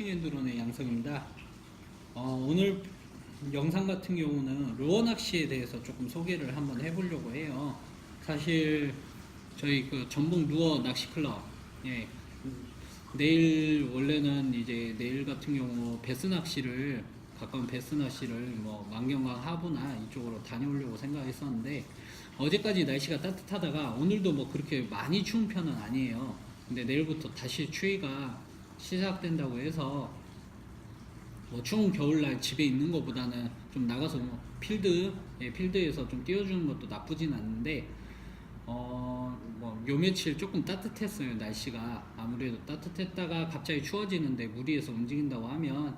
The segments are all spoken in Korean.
피싱 앤 드론의 양석입니다. 오늘 영상 같은 경우는 루어 낚시에 대해서 조금 소개를 한번 해보려고 해요. 사실 저희 그 전북 루어 낚시 클럽, 예, 내일 원래는 이제 내일 같은 경우 베스 낚시를 가까운 베스 낚시를 뭐 만경강 하부나 이쪽으로 다녀오려고 생각했었는데 어제까지 날씨가 따뜻하다가 오늘도 뭐 그렇게 많이 추운 편은 아니에요. 근데 내일부터 다시 추위가 시작된다고 해서 뭐 추운 겨울날 집에 있는 것보다는 좀 나가서 뭐 필드에서 좀 뛰어주는 것도 나쁘진 않는데 뭐 요 며칠 조금 따뜻했어요. 날씨가 아무래도 따뜻했다가 갑자기 추워지는데 무리해서 움직인다고 하면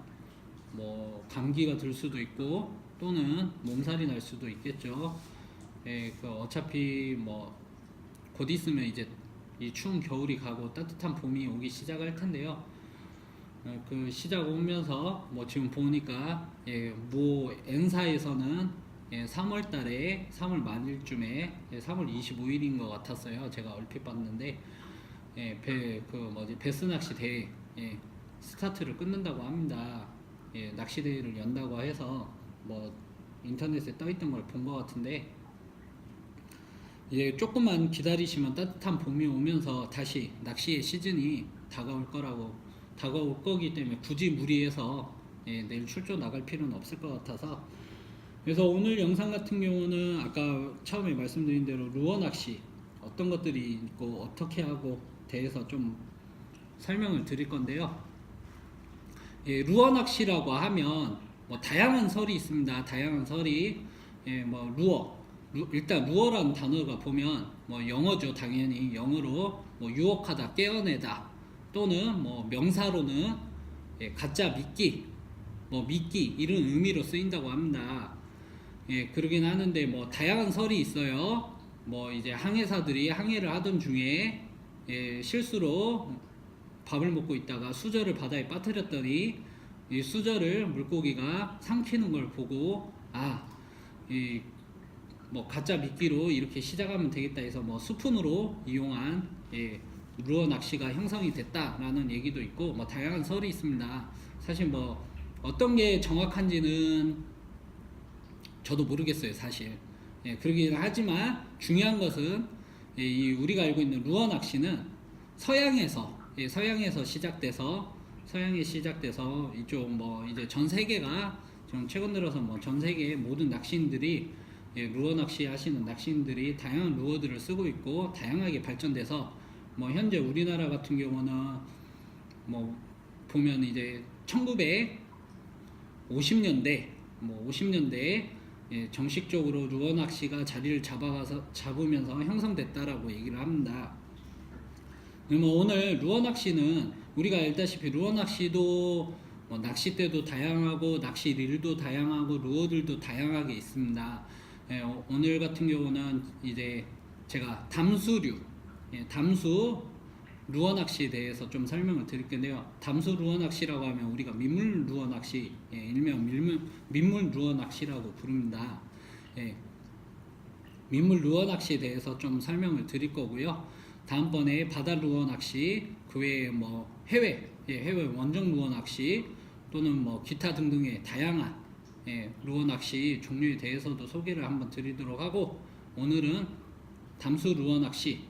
뭐 감기가 들 수도 있고 또는 몸살이 날 수도 있겠죠. 예, 그 어차피 뭐 곧 있으면 이제 이 추운 겨울이 가고 따뜻한 봄이 오기 시작할 텐데요. 그 시작 오면서 뭐 지금 보니까 모 N사에서는 3월 달에 3월 말일쯤에 3월 25일인 것 같았어요. 제가 얼핏 봤는데 베스 낚시 대회 스타트를 끊는다고 합니다. 낚시 대회를 연다고 해서 뭐 인터넷에 떠 있던 걸 본 것 같은데 조금만 기다리시면 따뜻한 봄이 오면서 다시 낚시의 시즌이 다가올 거기 때문에 굳이 무리해서 내일 출조 나갈 필요는 없을 것 같아서 그래서 오늘 영상 같은 경우는 아까 처음에 말씀드린 대로 루어 낚시 어떤 것들이 있고 어떻게 하고 대해서 좀 설명을 드릴 건데요. 루어 낚시라고 하면 뭐 다양한 설이 있습니다. 다양한 설이 뭐 일단 루어라는 단어가 보면 뭐 영어죠. 당연히 영어로 뭐 유혹하다, 깨어내다 또는 뭐 명사로는 가짜 미끼, 뭐 미끼 이런 의미로 쓰인다고 합니다. 그러긴 하는데 뭐 다양한 설이 있어요. 뭐 이제 항해사들이 항해를 하던 중에 실수로 밥을 먹고 있다가 수저를 바다에 빠뜨렸더니 이 수저를 물고기가 삼키는 걸 보고 뭐 가짜 미끼로 이렇게 시작하면 되겠다 해서 뭐 스푼으로 이용한 루어 낚시가 형성이 됐다라는 얘기도 있고 뭐 다양한 설이 있습니다. 사실 뭐 어떤 게 정확한지는 저도 모르겠어요. 사실 그러긴 하지만 중요한 것은 이 우리가 알고 있는 루어 낚시는 서양에서 시작돼서 이쪽 뭐 이제 전 세계가 좀 최근 들어서 뭐 전 세계 모든 낚시인들이 루어 낚시 하시는 낚시인들이 다양한 루어들을 쓰고 있고 다양하게 발전돼서 뭐 현재 우리나라 같은 경우는 뭐 보면 이제 1950년대 정식적으로 루어 낚시가 자리를 잡으면서 형성됐다라고 얘기를 합니다. 그러면 오늘 루어 낚시는 우리가 알다시피 루어 낚시도 뭐 낚싯대도 다양하고 낚시릴도 다양하고 루어들도 다양하게 있습니다. 오늘 같은 경우는 이제 제가 담수 루어 낚시에 대해서 좀 설명을 드릴 건데요. 담수 루어 낚시라고 하면 우리가 민물 루어 낚시, 일명 민물 루어 낚시라고 부릅니다. 민물 루어 낚시에 대해서 좀 설명을 드릴 거고요. 다음번에 바다 루어 낚시, 그 외에 뭐 해외 원정 루어 낚시 또는 뭐 기타 등등의 다양한 루어 낚시 종류에 대해서도 소개를 한번 드리도록 하고 오늘은 담수 루어 낚시에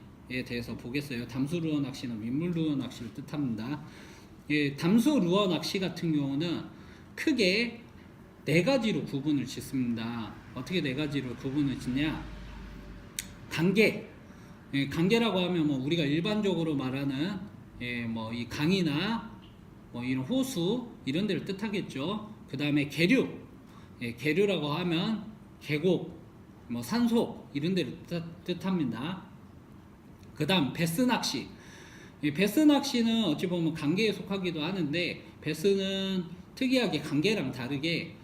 대해서 보겠어요. 담수 루어 낚시는 민물 루어 낚시를 뜻합니다. 담수 루어 낚시 같은 경우는 크게 네 가지로 구분을 짓습니다. 어떻게 네 가지로 구분을 짓냐? 강계라고 하면 뭐 우리가 일반적으로 말하는 뭐 이 강이나 뭐 이런 호수 이런 데를 뜻하겠죠. 그 다음에 계류라고 하면 계곡, 뭐 산속 이런 데를 뜻합니다. 그 다음 베스 낚시. 베스 낚시는 어찌 보면 강계에 속하기도 하는데 베스는 특이하게 강계랑 다르게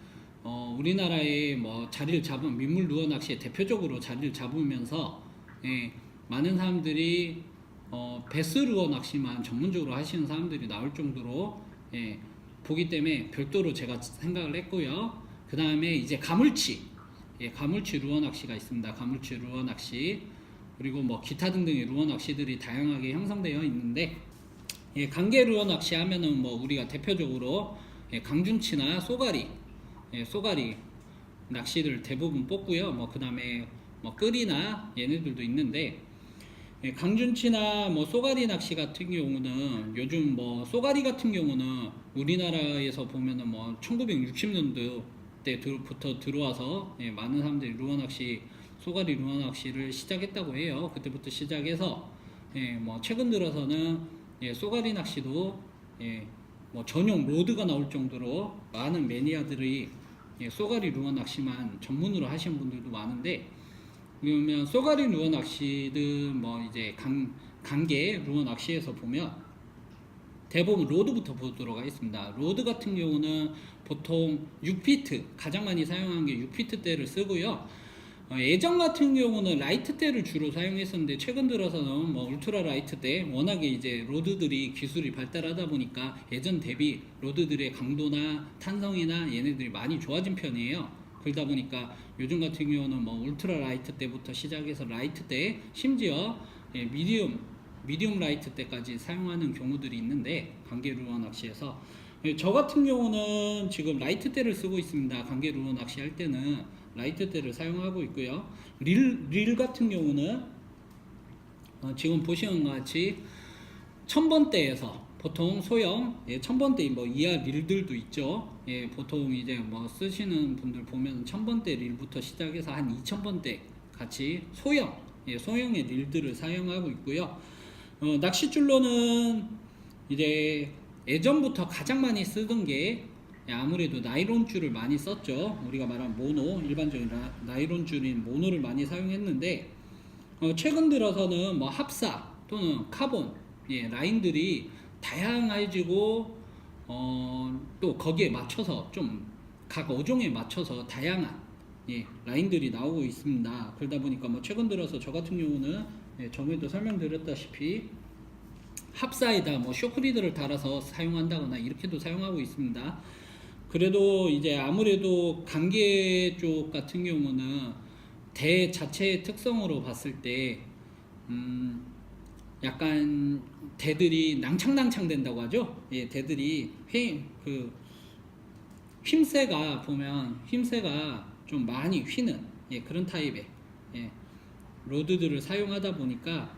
우리나라에 뭐 자리를 잡은 민물 루어 낚시에 대표적으로 자리를 잡으면서 많은 사람들이 베스 루어 낚시만 전문적으로 하시는 사람들이 나올 정도로 보기 때문에 별도로 제가 생각을 했고요. 그 다음에 이제 가물치 루어 낚시가 있습니다. 가물치 루어 낚시 그리고 뭐 기타 등등의 루어 낚시들이 다양하게 형성되어 있는데 예, 강계 루어 낚시 하면은 뭐 우리가 대표적으로 예, 강준치나 쏘가리, 예, 쏘가리 낚시들 대부분 뽑고요. 뭐 그다음에 뭐 끌이나 얘네들도 있는데 예, 강준치나 뭐 쏘가리 낚시 같은 경우는 요즘 뭐 쏘가리 같은 경우는 우리나라에서 보면은 뭐 1960년도 때부터 들어와서 예, 많은 사람들이 루어 낚시, 쏘가리 루어 낚시를 시작했다고 해요. 그때부터 시작해서 예, 뭐 최근 들어서는 예, 쏘가리 낚시도 예, 뭐 전용 로드가 나올 정도로 많은 매니아들이 예, 쏘가리 루어 낚시만 전문으로 하시는 분들도 많은데, 그러면 쏘가리 루어 낚시든 뭐 이제 강계 루어 낚시에서 보면 대부분 로드부터 보도록 하겠습니다. 로드 같은 경우는 보통 6피트, 가장 많이 사용하는 게 6피트 대를 쓰고요. 예전 같은 경우는 라이트 대를 주로 사용했었는데 최근 들어서는 뭐 울트라 라이트 대, 워낙에 이제 로드들이 기술이 발달하다 보니까 예전 대비 로드들의 강도나 탄성이나 얘네들이 많이 좋아진 편이에요. 그러다 보니까 요즘 같은 경우는 뭐 울트라 라이트 때부터 시작해서 라이트 때, 심지어 예, 미디움 라이트 때까지 사용하는 경우들이 있는데, 강계 루어 낚시에서 예, 저 같은 경우는 지금 라이트 때를 쓰고 있습니다. 강계 루어 낚시 할 때는 라이트 때를 사용하고 있고요. 릴 같은 경우는 지금 보시는 것 같이 1000번대에서 보통 소형 예, 1000번대 뭐 이하 릴들도 있죠. 예, 보통 이제 뭐 쓰시는 분들 보면 1000번대 릴부터 시작해서 한 2000번대 같이 소형, 예, 소형의 릴들을 사용하고 있고요. 낚싯줄로는 이제 예전부터 가장 많이 쓰던 게 아무래도 나이론 줄을 많이 썼죠. 우리가 말하는 모노, 일반적인 나이론 줄인 모노를 많이 사용했는데, 최근 들어서는 뭐 합사 또는 카본, 예, 라인들이 다양해지고 또 거기에 맞춰서 좀 각 어종에 맞춰서 다양한 예, 라인들이 나오고 있습니다. 그러다 보니까 뭐 최근 들어서 저 같은 경우는 예, 전에도 설명드렸다시피 합사에다 뭐 쇼크리드를 달아서 사용한다거나 이렇게도 사용하고 있습니다. 그래도 이제 아무래도 강계 쪽 같은 경우는 대 자체의 특성으로 봤을 때 약간 대들이 낭창낭창 된다고 하죠. 예, 대들이 휘새가 보면 휘새가 좀 많이 휘는 예, 그런 타입의 예, 로드들을 사용하다 보니까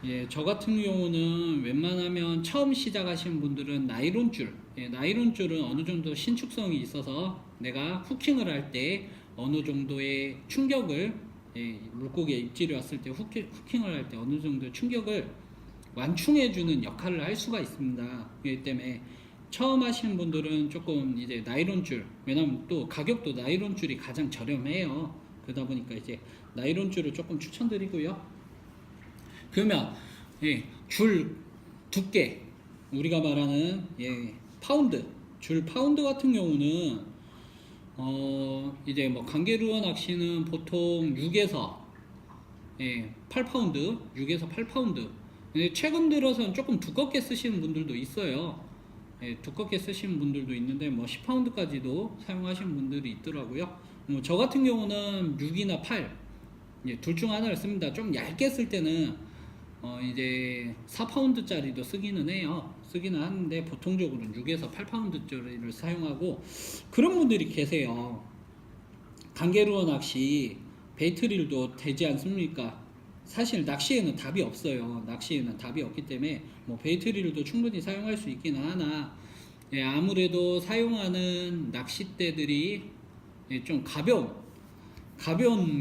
예, 저 같은 경우는 웬만하면 처음 시작하시는 분들은 나이론줄, 예, 나이론줄은 어느 정도 신축성이 있어서 내가 후킹을 할 때 어느 정도의 충격을 예, 물고기에 입질이 왔을 때 후킹을 할 때 어느 정도의 충격을 완충해주는 역할을 할 수가 있습니다. 그렇기 때문에 처음 하시는 분들은 조금 이제 나이론줄, 왜냐면 또 가격도 나이론줄이 가장 저렴해요. 그러다 보니까 이제 나이론줄을 조금 추천드리고요. 그러면 예, 줄 두께, 우리가 말하는 예, 파운드, 줄 파운드 같은 경우는 이제 뭐 강계루어 낚시는 보통 6에서 예, 8파운드, 6에서 8파운드. 근데 최근 들어서는 조금 두껍게 쓰시는 분들도 있어요. 예, 두껍게 쓰시는 분들도 있는데 뭐 10파운드까지도 사용하시는 분들이 있더라고요. 저 같은 경우는 6이나 8, 예, 둘 중 하나를 씁니다. 좀 얇게 쓸 때는 이제 4파운드짜리도 쓰기는 해요. 쓰기는 하는데 보통적으로는 6에서 8파운드짜리를 사용하고, 그런 분들이 계세요. 강계루어 낚시 베이트릴도 되지 않습니까? 사실 낚시에는 답이 없어요. 낚시에는 답이 없기 때문에 뭐 베이트릴도 충분히 사용할 수 있기는 하나, 예, 아무래도 사용하는 낚싯대들이 예, 좀 가벼운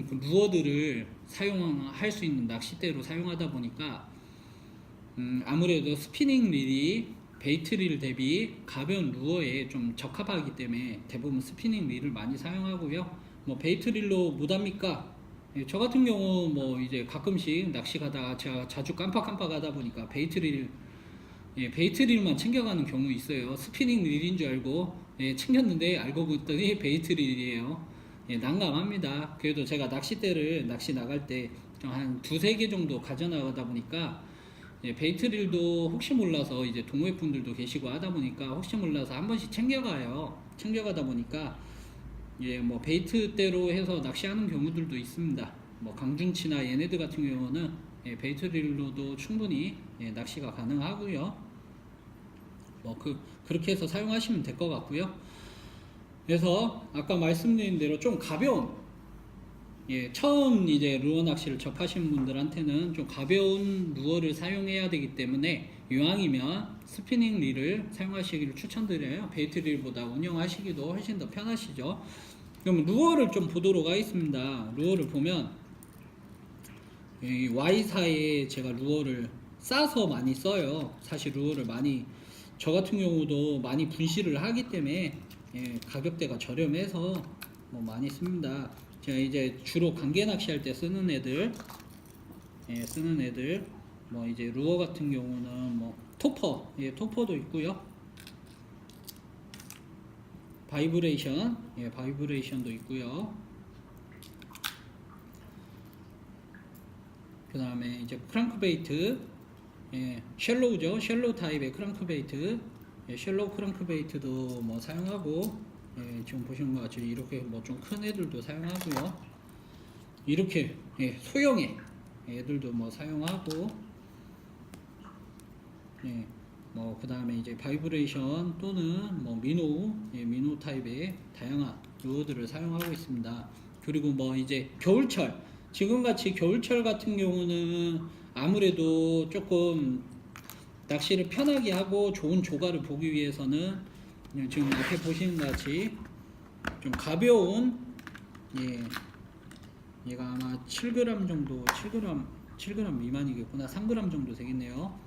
그 루어들을 사용할 수 있는 낚싯대로 사용하다 보니까 아무래도 스피닝 릴이 베이트 릴 대비 가벼운 루어에 좀 적합하기 때문에 대부분 스피닝 릴을 많이 사용하고요. 뭐 베이트 릴로 못합니까? 예, 저 같은 경우 뭐 이제 가끔씩 낚시 가다가 제가 자주 깜빡하다 보니까 베이트 릴만 챙겨가는 경우 있어요. 스피닝 릴인 줄 알고 예, 챙겼는데 알고 봤더니 베이트 릴이에요. 예, 난감합니다. 그래도 제가 낚싯대를 낚시 나갈 때 한 두세 개 정도 가져나가다 보니까 예, 베이트릴도 혹시 몰라서 이제 동호회 분들도 계시고 하다 보니까 혹시 몰라서 한 번씩 챙겨가요. 챙겨가다 보니까 예, 뭐 베이트대로 해서 낚시하는 경우들도 있습니다. 뭐 강준치나 얘네들 같은 경우는 예, 베이트릴로도 충분히 예, 낚시가 가능하고요. 뭐 그렇게 해서 사용하시면 될 것 같고요. 그래서 아까 말씀드린 대로 좀 가벼운, 처음 이제 루어 낚시를 접하시는 분들한테는 좀 가벼운 루어를 사용해야 되기 때문에 이왕이면 스피닝 릴을 사용하시기를 추천드려요. 베이트 릴보다 운영하시기도 훨씬 더 편하시죠. 그럼 루어를 좀 보도록 하겠습니다. 루어를 보면 이 Y사에 제가 루어를 싸서 많이 써요. 사실 루어를 많이, 저 같은 경우도 많이 분실을 하기 때문에 가격대가 저렴해서 뭐 많이 씁니다. 제가 이제 주로 관계 낚시할 때 쓰는 애들, 뭐 이제 루어 같은 경우는 뭐 토퍼, 토퍼도 있고요. 바이브레이션, 바이브레이션도 있고요. 그 다음에 이제 크랑크베이트, 쉘로우죠. 쉘로우 타입의 크랑크베이트, 쉘로우 크랑크베이트도 뭐 사용하고, 지금 보시는 것 같이 이렇게 뭐 좀 큰 애들도 사용하고요. 이렇게 소형의 애들도 뭐 사용하고, 뭐 그 다음에 이제 바이브레이션 또는 뭐 민호 타입의 다양한 루어들을 사용하고 있습니다. 그리고 뭐 이제 겨울철, 지금같이 겨울철 같은 경우는 아무래도 조금 낚시를 편하게 하고 좋은 조과를 보기 위해서는 지금 앞에 보시는 것 같이 좀 가벼운, 얘가 아마 7g 정도, 7g 미만이겠구나. 3g 정도 되겠네요.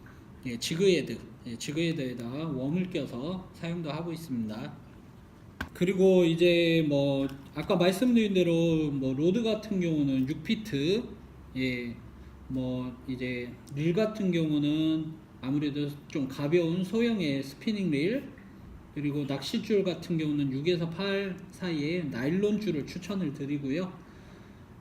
지그헤드, 지그헤드에다가 웜을 껴서 사용도 하고 있습니다. 그리고 이제 뭐 아까 말씀드린 대로 뭐 로드 같은 경우는 6피트, 뭐 이제 릴 같은 경우는 아무래도 좀 가벼운 소형의 스피닝 릴, 그리고 낚싯줄 같은 경우는 6에서 8 사이에 나일론 줄을 추천을 드리고요.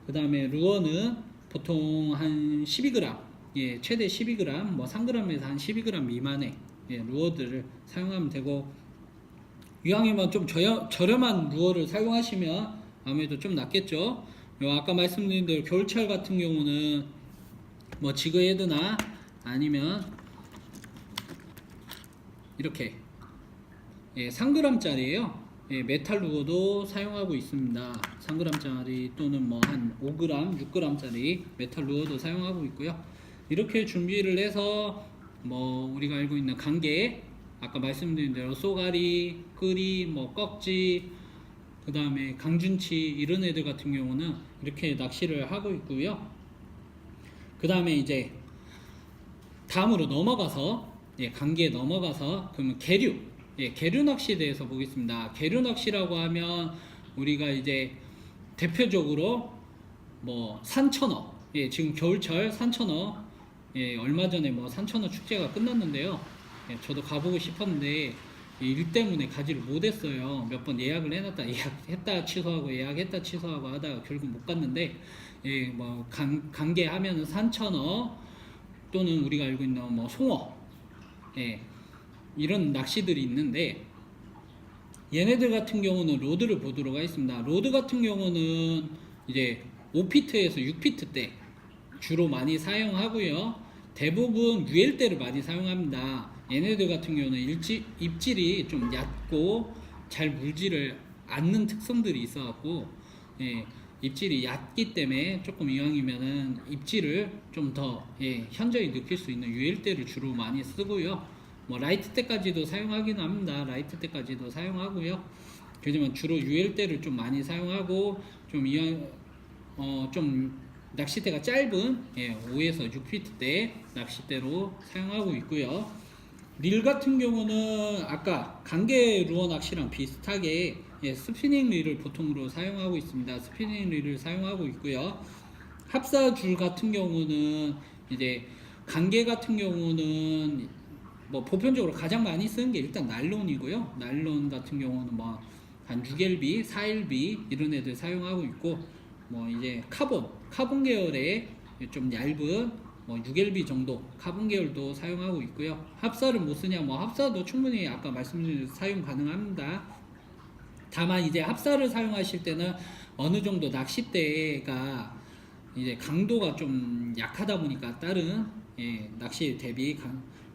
그 다음에 루어는 보통 한 12g, 최대 12g, 뭐 3g에서 한 12g 미만의 루어들을 사용하면 되고, 이왕이면 좀 저렴한 루어를 사용하시면 아무래도 좀 낫겠죠. 아까 말씀드린 대로 겨울철 같은 경우는 뭐 지그헤드나 아니면 이렇게 3g짜리예요. 메탈 루어도 사용하고 있습니다. 3g짜리 또는 뭐 한 5g, 6g짜리 메탈 루어도 사용하고 있고요. 이렇게 준비를 해서 뭐 우리가 알고 있는 관계, 아까 말씀드린 대로 쏘가리, 끄리, 뭐 꺽지, 그 다음에 강준치 이런 애들 같은 경우는 이렇게 낚시를 하고 있고요. 그 다음에 이제 다음으로 넘어가서, 관계에 넘어가서 그러면 계류, 계류 낚시에 대해서 보겠습니다. 계류 낚시라고 하면 우리가 이제 대표적으로 뭐 산천어, 지금 겨울철 산천어, 얼마 전에 뭐 산천어 축제가 끝났는데요. 저도 가보고 싶었는데 일 때문에 가지를 못했어요. 몇 번 예약을 해놨다 예약했다 취소하고 예약했다 취소하고 하다가 결국 못 갔는데, 뭐 관계 하면은 산천어 또는 우리가 알고 있는 뭐 송어, 이런 낚시들이 있는데, 얘네들 같은 경우는 로드를 보도록 하겠습니다. 로드 같은 경우는 이제 5피트에서 6피트 대 주로 많이 사용하고요. 대부분 UL대를 많이 사용합니다. 얘네들 같은 경우는 입질이 좀 얕고 잘 물지를 않는 특성들이 있어갖고, 입질이 얕기 때문에 조금 이왕이면은 입질을 좀 더 현저히 느낄 수 있는 UL대를 주로 많이 쓰고요. 뭐 라이트 때까지도 사용하긴 합니다. 라이트 때까지도 사용하고요. 그렇지만 주로 UL대를 좀 많이 사용하고, 좀 좀 낚싯대가 짧은 5에서 6피트 대 낚싯대로 사용하고 있고요. 릴 같은 경우는 아까 관계 루어 낚시랑 비슷하게 스피닝 릴을 보통으로 사용하고 있습니다. 스피닝 릴을 사용하고 있고요. 합사줄 같은 경우는 이제 관계 같은 경우는 뭐 보편적으로 가장 많이 쓰는 게 일단 나일론이고요. 나일론 같은 경우는 뭐 한 6LB, 4LB 이런 애들 사용하고 있고, 뭐 이제 카본 계열의 좀 얇은 뭐 6LB 정도 카본 계열도 사용하고 있고요. 합사를 못 쓰냐, 뭐 합사도 충분히 아까 말씀드린 사용 가능합니다. 다만 이제 합사를 사용하실 때는 어느 정도 낚싯대가 이제 강도가 좀 약하다 보니까 다른 예, 낚시 대비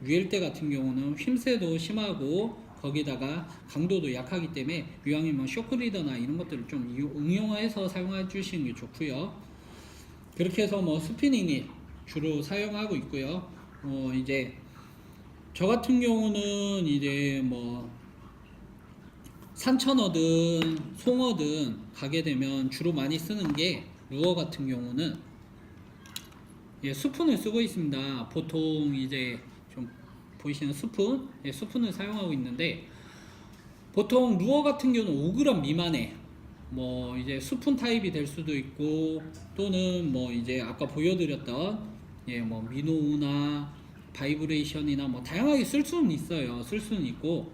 유엘대 같은 경우는 힘새도 심하고 거기다가 강도도 약하기 때문에 이왕이면 쇼크리더나 이런 것들을 좀 응용해서 사용해 주시는 게 좋고요. 그렇게 해서 뭐 스피닝이 주로 사용하고 있고요. 이제 저 같은 경우는 이제 뭐 산천어든 송어든 가게 되면 주로 많이 쓰는 게 루어 같은 경우는 예, 스푼을 쓰고 있습니다. 보통 이제 좀 보이시는 스푼, 예, 스푼을 사용하고 있는데 보통 루어 같은 경우는 5g 미만에 뭐 이제 스푼 타입이 될 수도 있고 또는 뭐 이제 아까 보여드렸던 예, 뭐 미노우나 바이브레이션이나 뭐 다양하게 쓸 수는 있어요. 쓸 수는 있고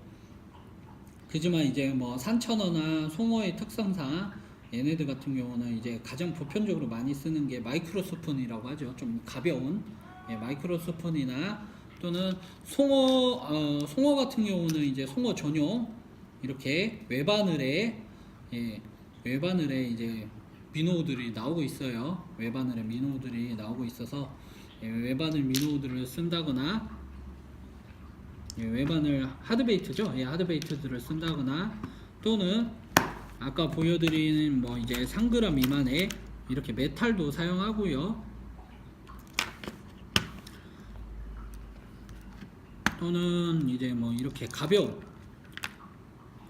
그지만 이제 뭐 산천어나 송어의 특성상 얘네들 같은 경우는 이제 가장 보편적으로 많이 쓰는 게 마이크로 스푼이라고 하죠. 좀 가벼운 예, 마이크로 스푼이나 또는 송어 같은 경우는 이제 송어 전용 이렇게 외바늘에 예, 외바늘에 이제 민호들이 나오고 있어요. 외바늘에 민호들이 나오고 있어서 예, 외바늘 민호들을 쓴다거나 예, 외바늘 하드베이트죠. 예, 하드베이트들을 쓴다거나 또는 아까 보여드리는 뭐 이제 3g 미만의 이렇게 메탈도 사용하고요. 또는 이제 뭐 이렇게 가벼운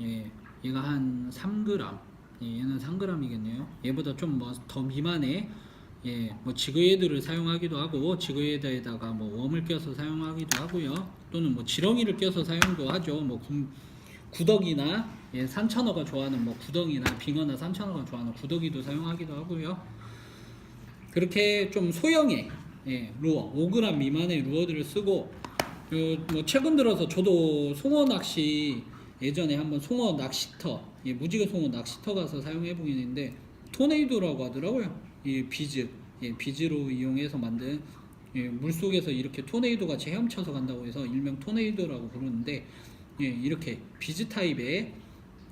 예, 얘가 한 3g 예, 얘는 3g이겠네요. 얘보다 좀 뭐 더 미만의 예, 뭐 지그헤드를 사용하기도 하고 지그헤드에다가 뭐 웜을 껴서 사용하기도 하고요. 또는 뭐 지렁이를 껴서 사용도 하죠. 뭐 구더기나 예, 산천어가 좋아하는 뭐 구덩이나 빙어나 산천어가 좋아하는 구더기도 사용하기도 하고요. 그렇게 좀 소형의 예, 루어 5g 미만의 루어들을 쓰고 뭐 최근 들어서 저도 송어 낚시 예전에 한번 송어 낚시터 예, 무지개 송어 낚시터 가서 사용해 보긴 했는데 토네이도라고 하더라고요. 이 비즈 예, 비즈로 이용해서 만든 예, 물속에서 이렇게 토네이도 같이 헤엄쳐서 간다고 해서 일명 토네이도라고 부르는데 예, 이렇게 비즈 타입의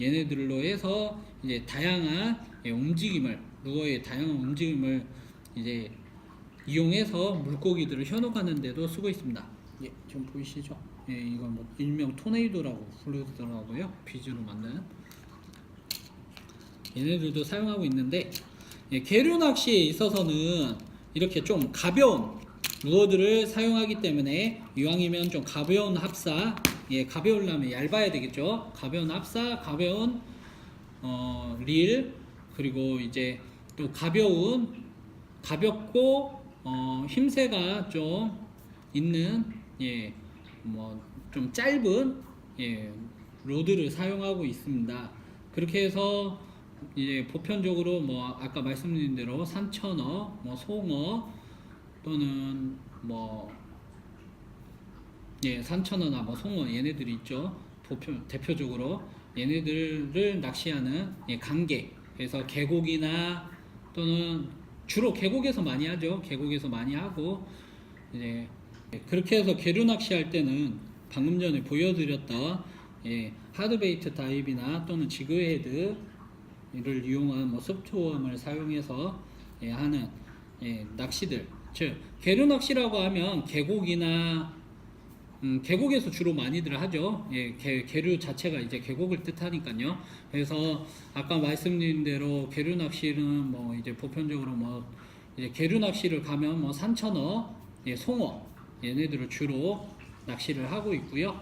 얘네들로 해서 이제 다양한 예, 움직임을 루어의 다양한 움직임을 이제 이용해서 물고기들을 현혹하는 데도 쓰고 있습니다. 예, 지금 보이시죠? 예, 이건 뭐 일명 토네이도라고 부르더라고요. 비즈로 만든 얘네들도 사용하고 있는데 예, 계류 낚시에 있어서는 이렇게 좀 가벼운 루어들을 사용하기 때문에 이왕이면 좀 가벼운 합사 예, 가벼우려면 얇아야 되겠죠. 가벼운 합사, 가벼운 릴 그리고 이제 또 가볍고 힘새가 좀 있는 예, 뭐 좀 짧은 예, 로드를 사용하고 있습니다. 그렇게 해서 이제 보편적으로 뭐 아까 말씀드린 대로 산천어, 뭐 송어 또는 뭐 예, 산천어나 뭐 송어 얘네들이 있죠. 대표적으로 얘네들을 낚시하는 예, 강계. 그래서 계곡이나 또는 주로 계곡에서 많이 하죠. 계곡에서 많이 하고 이제 그렇게 해서 계류 낚시할 때는 방금 전에 보여드렸던 예, 하드베이트 타입이나 또는 지그헤드를 이용한 뭐 소프트웜을 사용해서 예, 하는 예, 낚시들. 즉 계류 낚시라고 하면 계곡이나 계곡에서 주로 많이들 하죠. 예, 계류 자체가 이제 계곡을 뜻하니까요. 그래서 아까 말씀드린 대로 계류 낚시는 뭐 이제 보편적으로 뭐 이제 계류 낚시를 가면 뭐 산천어, 예, 송어 얘네들을 주로 낚시를 하고 있고요.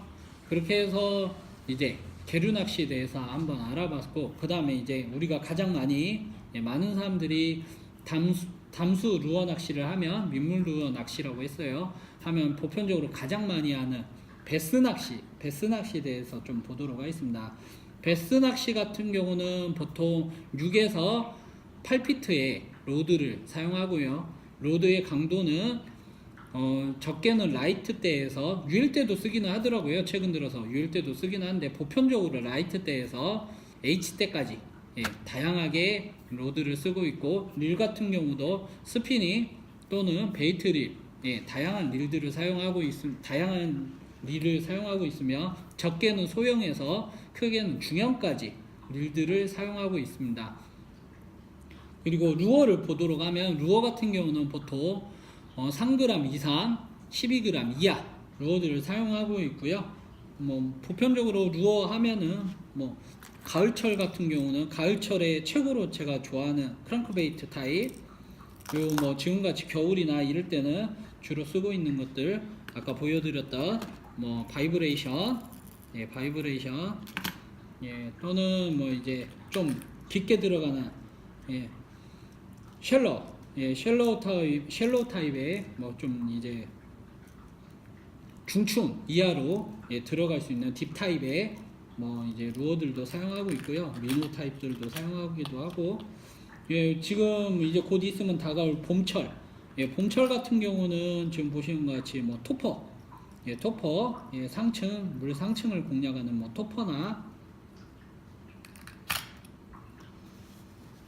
그렇게 해서 이제 계류 낚시에 대해서 한번 알아봤고 그 다음에 이제 우리가 가장 많이 예, 많은 사람들이 담수 루어 낚시를 하면 민물 루어 낚시라고 했어요. 하면 보편적으로 가장 많이 하는 베스 낚시에 대해서 좀 보도록 하겠습니다. 베스 낚시 같은 경우는 보통 6에서 8피트의 로드를 사용하고요. 로드의 강도는 적게는 라이트 대에서 유일대도 쓰기는 하더라고요. 최근 들어서 유일대도 쓰기는 하는데 보편적으로 라이트 대에서 H대까지 예, 다양하게 로드를 쓰고 있고 릴 같은 경우도 스피닝 또는 베이트 릴 예, 다양한 릴들을 다양한 릴을 사용하고 있으며 적게는 소형에서 크게는 중형까지 릴들을 사용하고 있습니다. 그리고 루어를 보도록 하면 루어 같은 경우는 보통 3g 이상 12g 이하 루어들을 사용하고 있고요. 뭐 보편적으로 루어 하면은 뭐 가을철 같은 경우는 가을철에 최고로 제가 좋아하는 크랭크베이트 타입, 그리고 뭐 지금같이 겨울이나 이럴 때는 주로 쓰고 있는 것들 아까 보여드렸던 뭐 바이브레이션, 예, 바이브레이션, 예, 또는 뭐 이제 좀 깊게 들어가는, 예, 쉘러, 예, 쉘로 타입의 뭐 좀 이제 중충 이하로, 예, 들어갈 수 있는 딥 타입의 뭐 이제 루어들도 사용하고 있고요. 미노 타입들도 사용하기도 하고, 예, 지금 이제 곧 있으면 다가올 봄철, 예, 봄철 같은 경우는 지금 보시는 것 같이 뭐 토퍼, 예, 토퍼, 예, 상층, 물 상층을 공략하는 뭐 토퍼나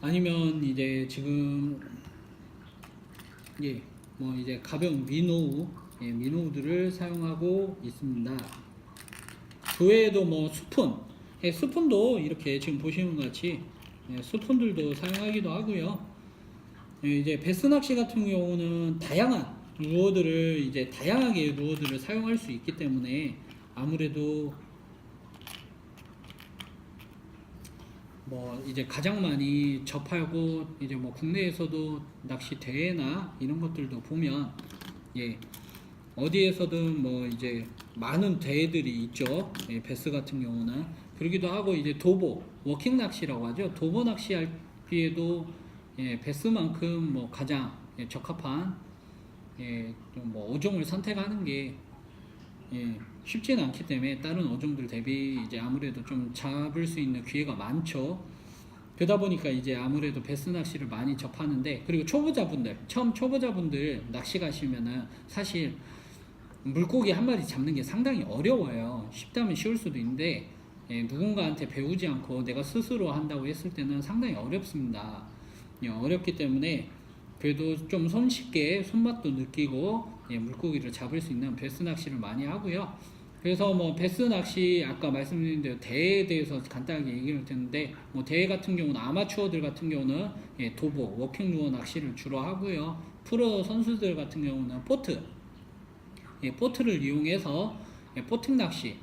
아니면 이제 지금, 예, 뭐 이제 가벼운 미노우, 예, 미노우들을 사용하고 있습니다. 그 외에도 뭐 수푼, 예, 수푼도 이렇게 지금 보시는 것 같이, 예, 수푼들도 사용하기도 하고요. 예, 이제 베스 낚시 같은 경우는 다양한 루어들을 이제 다양하게 루어들을 사용할 수 있기 때문에 아무래도 뭐 이제 가장 많이 접하고 이제 뭐 국내에서도 낚시 대회나 이런 것들도 보면, 예, 어디에서든 뭐 이제 많은 대회들이 있죠. 예, 베스 같은 경우는 그러기도 하고, 이제 도보 워킹 낚시라고 하죠. 도보 낚시할 기에도, 예, 베스만큼 뭐 가장, 예, 적합한, 예, 뭐 어종을 선택하는 게, 예, 쉽지는 않기 때문에 다른 어종들 대비 이제 아무래도 좀 잡을 수 있는 기회가 많죠. 그러다 보니까 이제 아무래도 베스 낚시를 많이 접하는데, 그리고 초보자분들, 처음 초보자분들 낚시 가시면은 사실 물고기 한 마리 잡는 게 상당히 어려워요. 쉽다면 쉬울 수도 있는데, 예, 누군가한테 배우지 않고 내가 스스로 한다고 했을 때는 상당히 어렵습니다. 예, 어렵기 때문에 그래도 좀 손쉽게 손맛도 느끼고, 예, 물고기를 잡을 수 있는 베스 낚시를 많이 하고요. 그래서 뭐 베스 낚시 아까 말씀드린 대로 대회에 대해서 간단하게 얘기를 드렸는데, 뭐 대회 같은 경우는 아마추어들 같은 경우는, 예, 도보 워킹 루어 낚시를 주로 하고요. 프로 선수들 같은 경우는 포트, 예, 포트를 이용해서, 예, 포팅 낚시,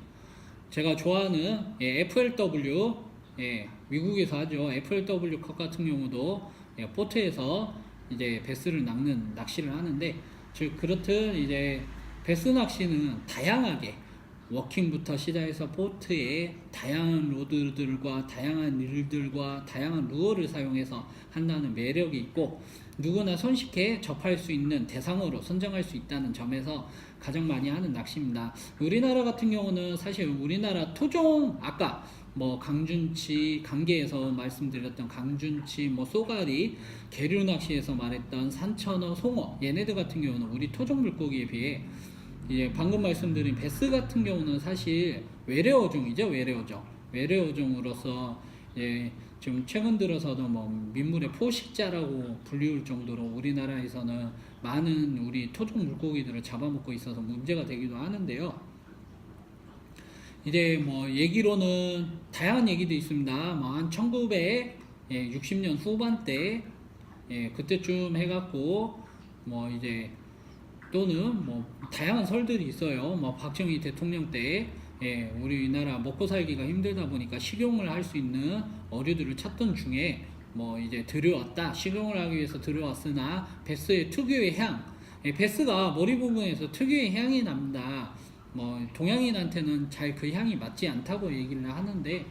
제가 좋아하는, 예, FLW, 예, 미국에서 하죠. FLW 컵 같은 경우도, 예, 포트에서 이제 베스를 낚는 낚시를 하는데, 즉 그렇듯 이제 베스 낚시는 다양하게 워킹부터 시작해서 포트에 다양한 로드들과 다양한 릴들과 다양한 루어를 사용해서 한다는 매력이 있고, 누구나 손쉽게 접할 수 있는 대상으로 선정할 수 있다는 점에서 가장 많이 하는 낚시입니다. 우리나라 같은 경우는 사실 우리나라 토종, 아까 뭐 강준치, 강계에서 말씀드렸던 강준치, 뭐 쏘가리, 계류 낚시에서 말했던 산천어, 송어, 얘네들 같은 경우는 우리 토종 물고기에 비해, 이제 방금 말씀드린 베스 같은 경우는 사실 외래어종이죠. 외래어종으로서, 예, 지금 최근 들어서도 뭐 민물의 포식자라고 불리울 정도로 우리나라에서는 많은 우리 토종 물고기들을 잡아먹고 있어서 문제가 되기도 하는데요. 이제 뭐 얘기로는 다양한 얘기도 있습니다. 뭐 한 1960년 후반대, 예, 그때쯤 해갖고 뭐 이제 또는 뭐 다양한 설들이 있어요. 뭐 박정희 대통령 때, 예, 우리나라 먹고 살기가 힘들다 보니까 식용을 할 수 있는 어류들을 찾던 중에 뭐 이제 들여왔다, 식용을 하기 위해서 들여왔으나 베스의 특유의 향, 예, 베스가 머리 부분에서 특유의 향이 납니다. 뭐 동양인한테는 잘 그 향이 맞지 않다고 얘기를 하는데,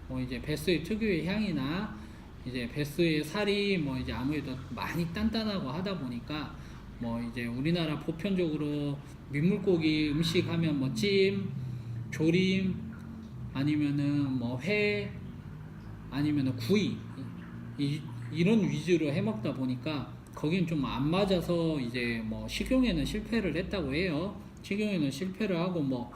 뭐 이제 베스의 특유의 향이나 이제 베스의 살이 뭐 이제 아무래도 많이 단단하고 하다 보니까, 뭐 이제 우리나라 보편적으로 민물고기 음식 하면 뭐 찜, 조림, 아니면은 뭐 회, 아니면은 구이, 이런 위주로 해 먹다 보니까 거긴 좀 안 맞아서 이제 뭐 식용에는 실패를 했다고 해요. 식용에는 실패를 하고, 뭐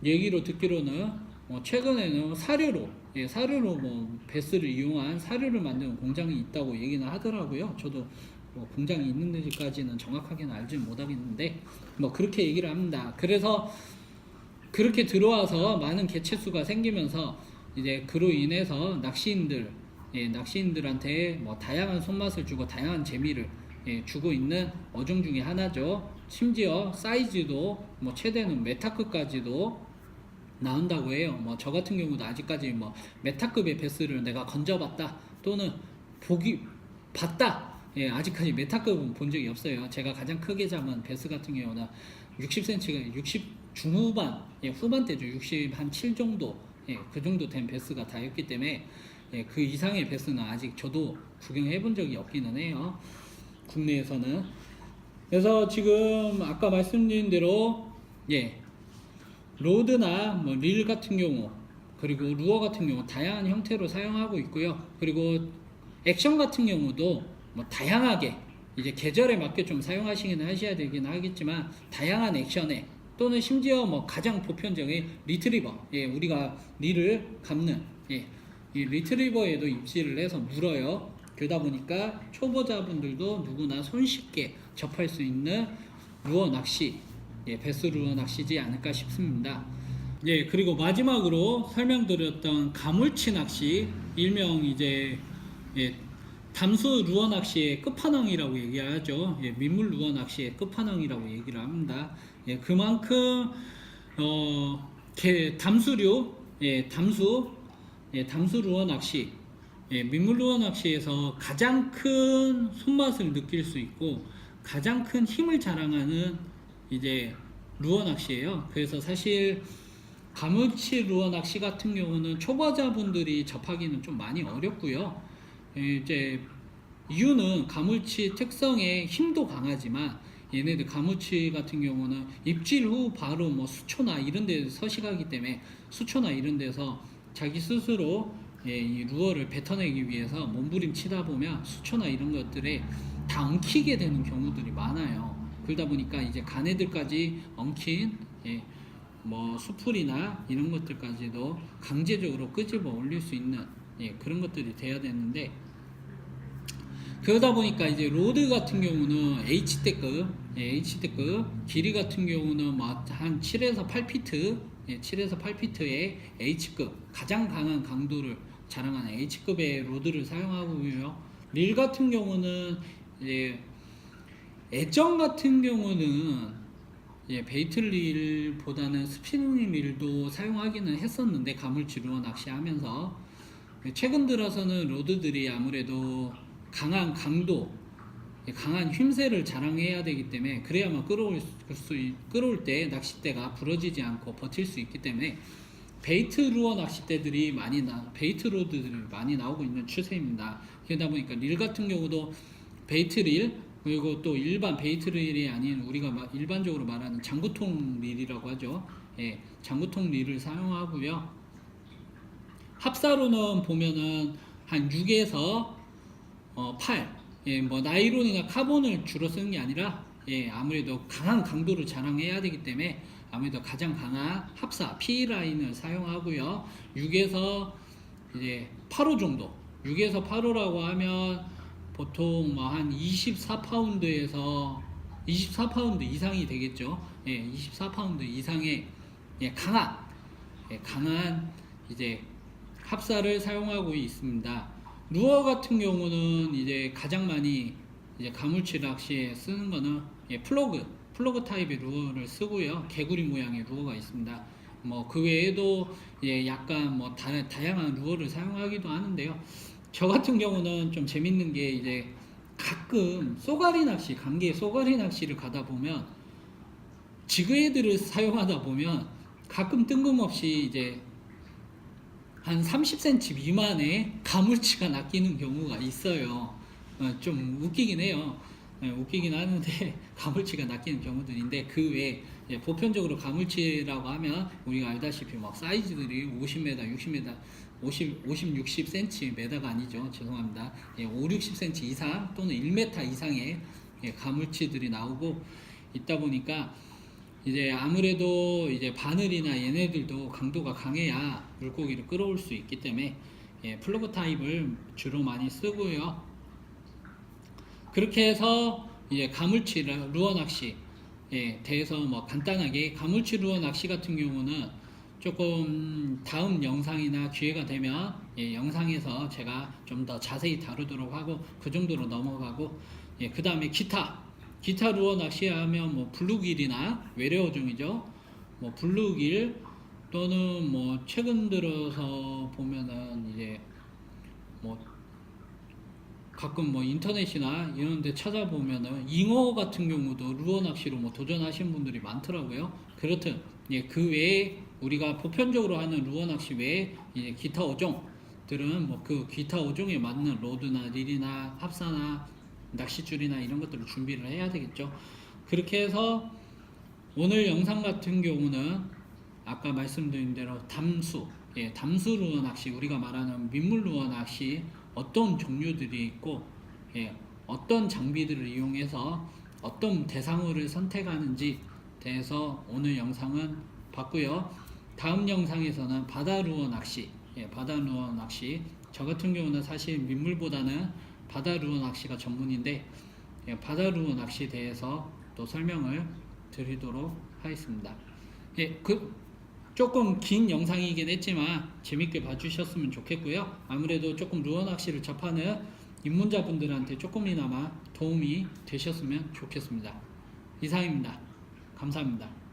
얘기로 듣기로는 뭐 최근에는 사료로, 예, 사료로 뭐 베스를 이용한 사료를 만드는 공장이 있다고 얘기는 하더라고요. 저도 뭐 공장이 있는지까지는 정확하게는 알지 못하겠는데 뭐 그렇게 얘기를 합니다. 그래서 그렇게 들어와서 많은 개체수가 생기면서 이제 그로 인해서 낚시인들, 예, 낚시인들한테 뭐 다양한 손맛을 주고 다양한 재미를, 예, 주고 있는 어종 중에 하나죠. 심지어 사이즈도 뭐 최대는 메타급까지도 나온다고 해요. 뭐 저 같은 경우도 아직까지 뭐 메타급의 베스를 내가 건져봤다 또는 보기 봤다. 예, 아직까지 메타급은 본 적이 없어요. 제가 가장 크게 잡은 베스 같은 경우는 60cm가 60 중후반, 예, 후반대죠. 60 한 7 정도, 예, 그 정도 된 베스가 다였기 때문에 예, 그 이상의 베스는 아직 저도 구경해 본 적이 없기는 해요. 국내에서는. 그래서 지금 아까 말씀드린 대로 예, 로드나 뭐 릴 같은 경우 그리고 루어 같은 경우 다양한 형태로 사용하고 있고요. 그리고 액션 같은 경우도 뭐 다양하게 이제 계절에 맞게 좀 사용하시긴 하셔야 되긴 하겠지만 다양한 액션에 또는 심지어 뭐 가장 보편적인 리트리버, 예, 우리가 릴을 감는, 예, 이 리트리버에도 입질을 해서 물어요. 그러다 보니까 초보자분들도 누구나 손쉽게 접할 수 있는 루어 낚시, 예, 베스 루어 낚시지 않을까 싶습니다. 예, 그리고 마지막으로 설명드렸던 가물치 낚시, 일명 이제 예, 담수 루어 낚시의 끝판왕이라고 얘기하죠. 예, 민물 루어 낚시의 끝판왕이라고 얘기를 합니다. 예, 그만큼 담수류, 예, 담수 루어 낚시, 예, 민물 루어 낚시에서 가장 큰 손맛을 느낄 수 있고 가장 큰 힘을 자랑하는 이제 루어 낚시예요. 그래서 사실 가물치 루어 낚시 같은 경우는 초보자분들이 접하기는 좀 많이 어렵고요. 이제 이유는 가물치 특성에 힘도 강하지만 얘네들 가물치 같은 경우는 입질 후 바로 뭐 수초나 이런 데 서식하기 때문에 수초나 이런 데서 자기 스스로 예, 이 루어를 뱉어내기 위해서 몸부림치다 보면 수초나 이런 것들에 다 엉키게 되는 경우들이 많아요. 그러다 보니까 이제 가네들까지 엉킨 예, 뭐 수풀이나 이런 것들까지도 강제적으로 끄집어 올릴 수 있는 예, 그런 것들이 돼야 되는데 그러다 보니까 이제 로드 같은 경우는 H대급, 예, H대급 길이 같은 경우는 뭐 한 7에서 8피트, 예, 7에서 8피트의 H급 가장 강한 강도를 자랑하는 H급의 로드를 사용하고요. 릴 같은 경우는 이제 애정 같은 경우는 예, 베이트 릴보다는 스피닝 릴도 사용하기는 했었는데 가물치 루어 낚시하면서 최근 들어서는 로드들이 아무래도 강한 강도, 강한 힘새를 자랑해야 되기 때문에 그래야만 끌어올 때 낚싯대가 부러지지 않고 버틸 수 있기 때문에 베이트 루어 낚싯대들이 베이트 로드들이 많이 나오고 있는 추세입니다. 그러다 보니까 릴 같은 경우도 베이트 릴 그리고 또 일반 베이트 릴이 아닌 우리가 일반적으로 말하는 장구통 릴이라고 하죠. 예, 장구통 릴을 사용하고요. 합사로는 보면은 한 6에서 8, 예, 뭐 나이론이나 카본을 주로 쓰는 게 아니라 예, 아무래도 강한 강도를 자랑해야 되기 때문에 아무래도 가장 강한 합사 P라인을 사용하고요. 6에서 이제 8호 정도, 6에서 8호라고 하면 보통 뭐 한 24파운드에서 24파운드 이상이 되겠죠. 예, 24파운드 이상의 예, 강한 이제 합사를 사용하고 있습니다. 루어 같은 경우는 이제 가장 많이 이제 가물치 낚시에 쓰는 거는 예, 플러그 타입의 루어를 쓰고요. 개구리 모양의 루어가 있습니다. 뭐 그 외에도 예, 약간 뭐 다양한 루어를 사용하기도 하는데요. 저 같은 경우는 좀 재밌는 게 이제 가끔 쏘가리 낚시, 강계 쏘가리 낚시를 가다 보면 지그헤드를 사용하다 보면 가끔 뜬금없이 이제 한 30cm 미만의 가물치가 낚이는 경우가 있어요. 좀 웃기긴 해요. 웃기긴 하는데 가물치가 낚이는 경우들인데 그 외에 보편적으로 가물치라고 하면 우리가 알다시피 막 사이즈들이 50m, 60m, 50, 60cm 메다가 아니죠. 죄송합니다. 5, 60cm 이상 또는 1m 이상의 가물치들이 나오고 있다 보니까 이제 아무래도 이제 바늘이나 얘네들도 강도가 강해야 물고기를 끌어올 수 있기 때문에 플러그 타입을 주로 많이 쓰고요. 그렇게 해서 이제 가물치 루어 낚시에 대해서 뭐 간단하게 가물치 루어 낚시 같은 경우는 조금 다음 영상이나 기회가 되면 영상에서 제가 좀 더 자세히 다루도록 하고 그 정도로 넘어가고 그 다음에 기타 기타 루어 낚시하면 뭐 블루길이나 외래어종이죠. 뭐 블루길 또는 뭐 최근 들어서 보면은 이제 뭐 가끔 뭐 인터넷이나 이런 데 찾아보면은 잉어 같은 경우도 루어 낚시로 뭐 도전하시는 분들이 많더라고요. 그렇듯 예, 그 외에 우리가 보편적으로 하는 루어 낚시 외에 이제 기타 어종들은 뭐 그 기타 어종에 맞는 로드나 릴이나 합사나 낚싯줄이나 이런 것들을 준비를 해야 되겠죠. 그렇게 해서 오늘 영상 같은 경우는 아까 말씀드린 대로 담수, 예, 담수 루어 낚시, 우리가 말하는 민물 루어 낚시 어떤 종류들이 있고, 예, 어떤 장비들을 이용해서 어떤 대상어를 선택하는지 대해서 오늘 영상은 봤고요. 다음 영상에서는 바다 루어 낚시, 예, 바다 루어 낚시. 저 같은 경우는 사실 민물보다는 바다 루어 낚시가 전문인데, 예, 바다 루어 낚시에 대해서 또 설명을 드리도록 하겠습니다. 예, 조금 긴 영상이긴 했지만 재밌게 봐주셨으면 좋겠고요. 아무래도 조금 루어 낚시를 접하는 입문자분들한테 조금이나마 도움이 되셨으면 좋겠습니다. 이상입니다. 감사합니다.